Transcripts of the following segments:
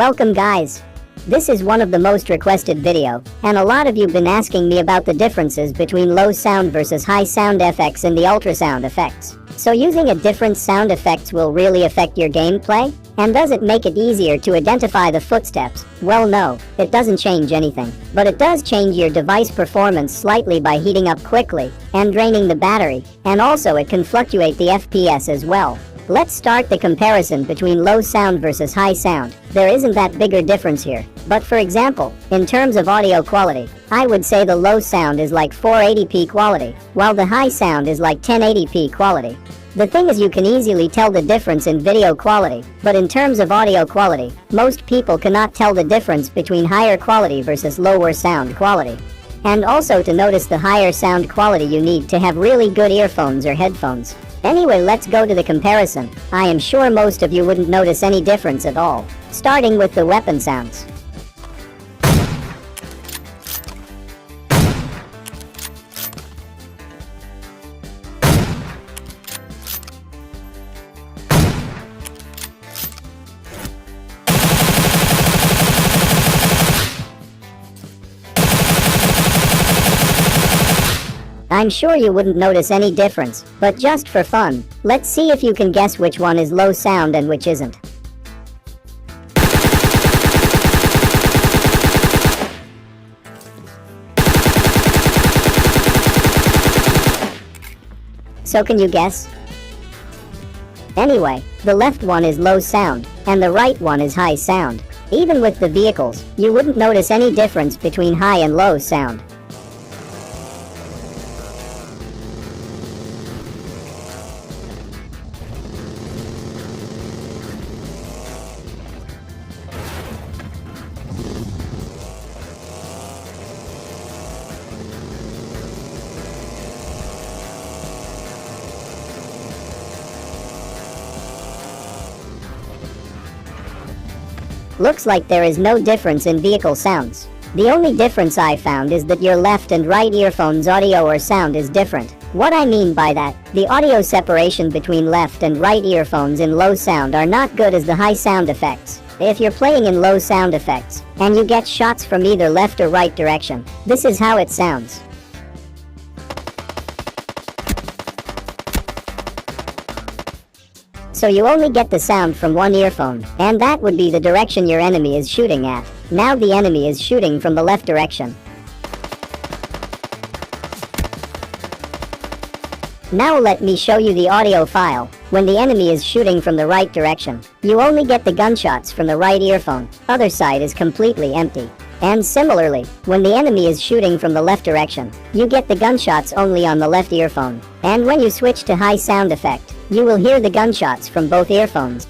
Welcome guys. This is one of the most requested video, and a lot of you been asking me about the differences between low sound versus high sound effects and the ultrasound effects. So using a different sound effects will really affect your gameplay? And does it make it easier to identify the footsteps? Well no, it doesn't change anything. But it does change your device performance slightly by heating up quickly and draining the battery, and also it can fluctuate the FPS as well. Let's start the comparison between low sound versus high sound. There isn't that bigger difference here. But for example, in terms of audio quality, I would say the low sound is like 480p quality, while the high sound is like 1080p quality. The thing is, you can easily tell the difference in video quality, but in terms of audio quality, most people cannot tell the difference between higher quality versus lower sound quality. And also, to notice the higher sound quality you need to have really good earphones or headphones. Anyway, let's go to the comparison. I am sure most of you wouldn't notice any difference at all. Starting with the weapon sounds. I'm sure you wouldn't notice any difference, but just for fun, let's see if you can guess which one is low sound and which isn't. So can you guess? Anyway, the left one is low sound, and the right one is high sound. Even with the vehicles, you wouldn't notice any difference between high and low sound. Looks like there is no difference in vehicle sounds. The only difference I found is that your left and right earphones audio or sound is different. What I mean by that, the audio separation between left and right earphones in low sound are not good as the high sound effects. If you're playing in low sound effects, and you get shots from either left or right direction, this is how it sounds. So you only get the sound from one earphone, and that would be the direction your enemy is shooting at. Now the enemy is shooting from the left direction. Now let me show you the audio file. When the enemy is shooting from the right direction, you only get the gunshots from the right earphone. Other side is completely empty. And similarly, when the enemy is shooting from the left direction, you get the gunshots only on the left earphone. And when you switch to high sound effect, you will hear the gunshots from both earphones.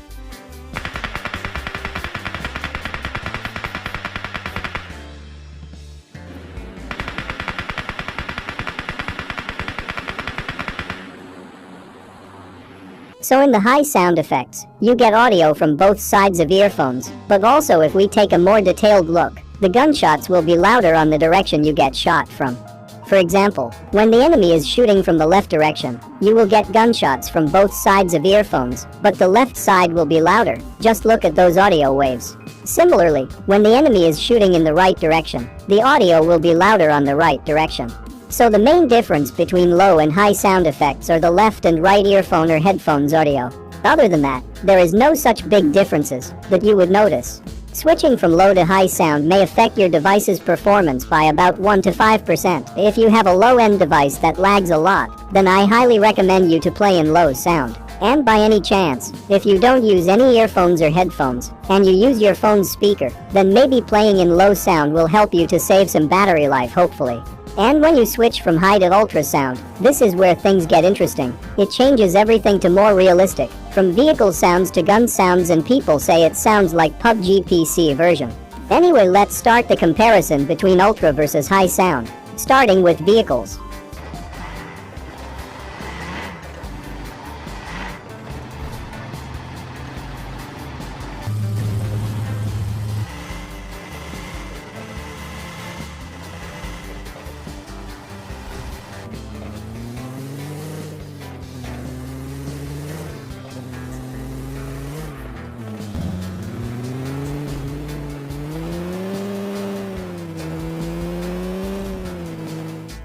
So in the high sound effects, you get audio from both sides of earphones, but also if we take a more detailed look, the gunshots will be louder on the direction you get shot from. For example, when the enemy is shooting from the left direction, you will get gunshots from both sides of earphones, but the left side will be louder. Just look at those audio waves. Similarly, when the enemy is shooting in the right direction, the audio will be louder on the right direction. So the main difference between low and high sound effects are the left and right earphone or headphones audio. Other than that, there is no such big differences that you would notice. Switching from low to high sound may affect your device's performance by about 1 to 5%. If you have a low-end device that lags a lot, then I highly recommend you to play in low sound. And by any chance, if you don't use any earphones or headphones, and you use your phone's speaker, then maybe playing in low sound will help you to save some battery life, hopefully. And when you switch from high to ultrasound, this is where things get interesting. It changes everything to more realistic, from vehicle sounds to gun sounds, and people say it sounds like PUBG PC version. Anyway, let's start the comparison between ultra versus high sound, starting with vehicles.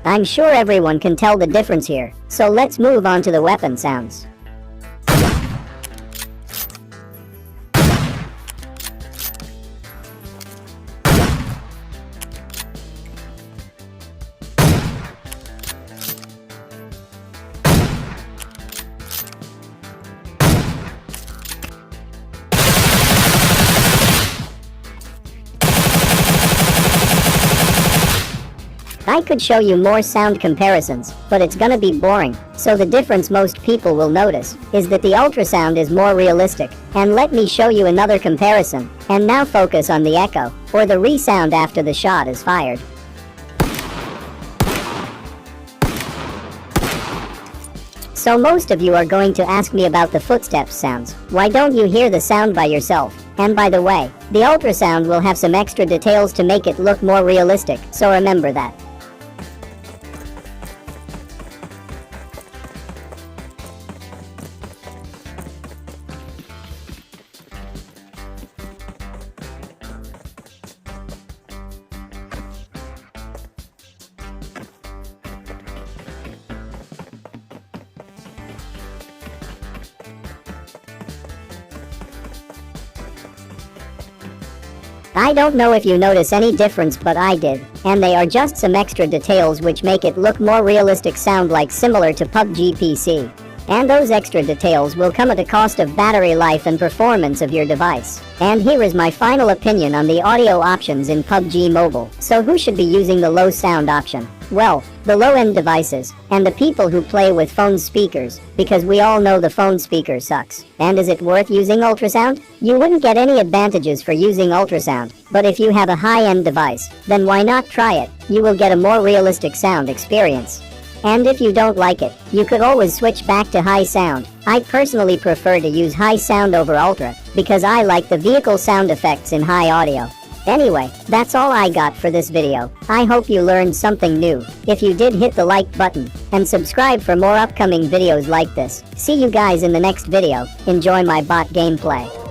I'm sure everyone can tell the difference here, so let's move on to the weapon sounds. I could show you more sound comparisons, but it's gonna be boring, so the difference most people will notice is that the ultrasound is more realistic. And let me show you another comparison, and now focus on the echo, or the resound after the shot is fired. So most of you are going to ask me about the footsteps sounds. Why don't you hear the sound by yourself? And by the way, the ultrasound will have some extra details to make it look more realistic, so remember that. I don't know if you notice any difference, but I did, and they are just some extra details which make it look more realistic, sound like similar to PUBG PC. And those extra details will come at a cost of battery life and performance of your device. And here is my final opinion on the audio options in PUBG Mobile. So who should be using the low sound option? Well, the low-end devices, and the people who play with phone speakers, because we all know the phone speaker sucks. And is it worth using ultrasound? You wouldn't get any advantages for using ultrasound, but if you have a high-end device, then why not try it? You will get a more realistic sound experience. And if you don't like it, you could always switch back to high sound. I personally prefer to use high sound over ultra, because I like the vehicle sound effects in high audio. Anyway, that's all I got for this video. I hope you learned something new. If you did, hit the like button, and subscribe for more upcoming videos like this. See you guys in the next video. Enjoy my bot gameplay.